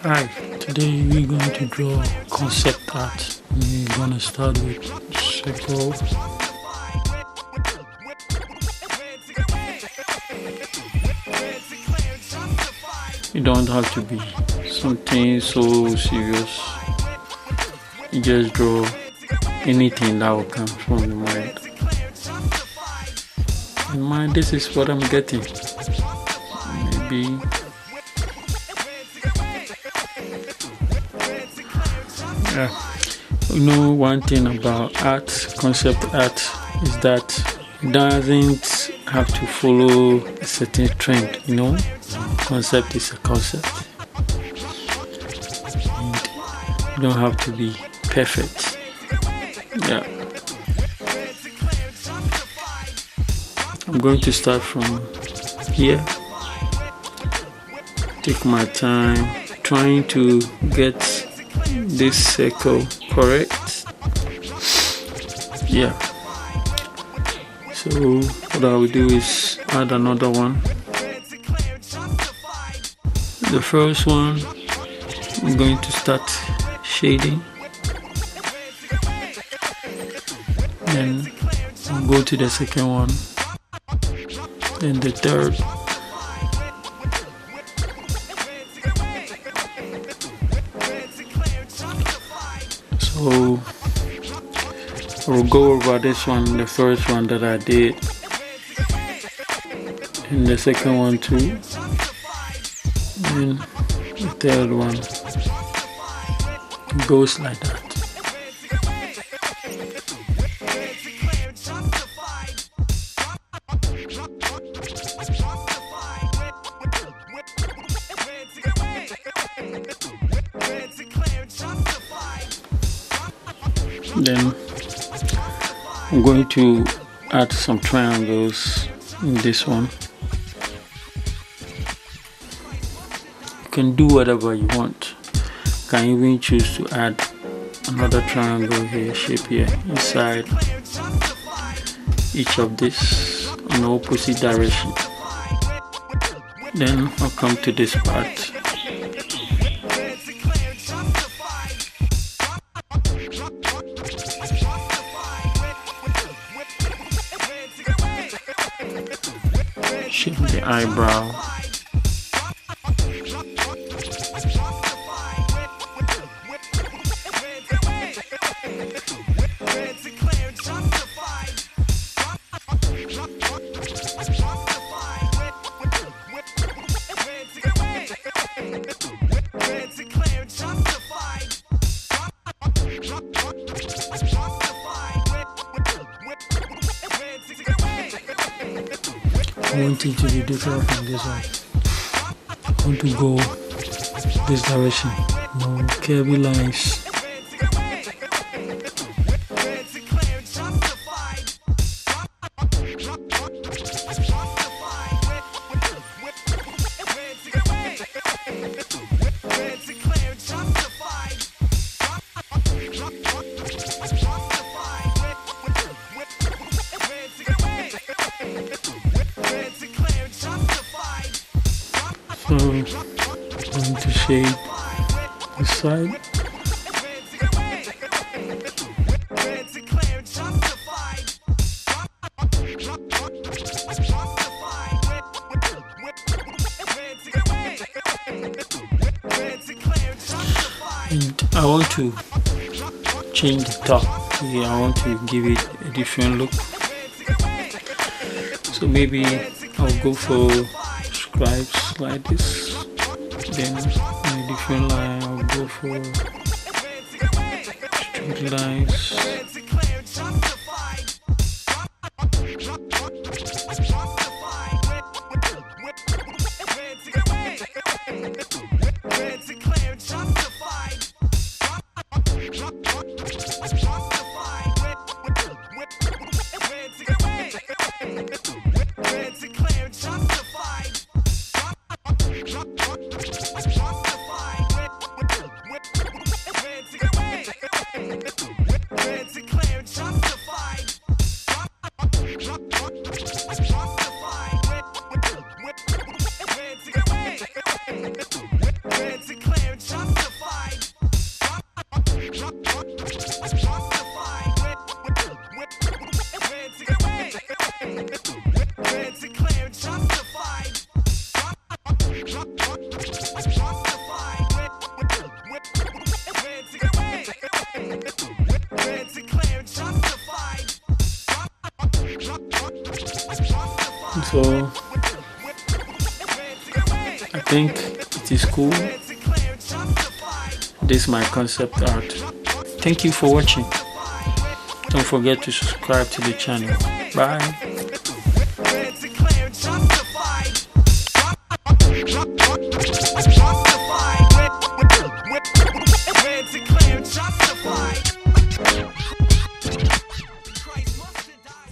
Hi, today we're going to draw concept art. We're going to start with circle. You don't have to be something so serious. You just draw anything that will come from your mind. In mind, this is what I'm getting. Maybe you know, one thing about art, concept art, is that it doesn't have to follow a certain trend. Concept is a concept, and you don't have to be perfect. I'm going to start from here. Take my time trying to get this circle correct. So what I will do is add another one. The first one, I'm going to start shading, then I'll go to the second one, then the third, so we'll go over this one, the first one that I did, and the second one too, and the third one. It goes like that. Then I'm going to add some triangles in this one. You can do whatever you want. You can even choose to add another triangle here, shape here, inside each of this in the opposite direction. Then I'll come to this part. Shape the eyebrow. I want it to be different from this one. I want to go this direction. No curvy lines. So I'm going to shade the side. And I want to change the top here. I want to give it a different look. So maybe I'll go for stripes like this. Then in a different line I'll go for straight lines. So I think it is cool. This is my concept art. Thank you for watching. Don't forget to subscribe to the channel. Bye.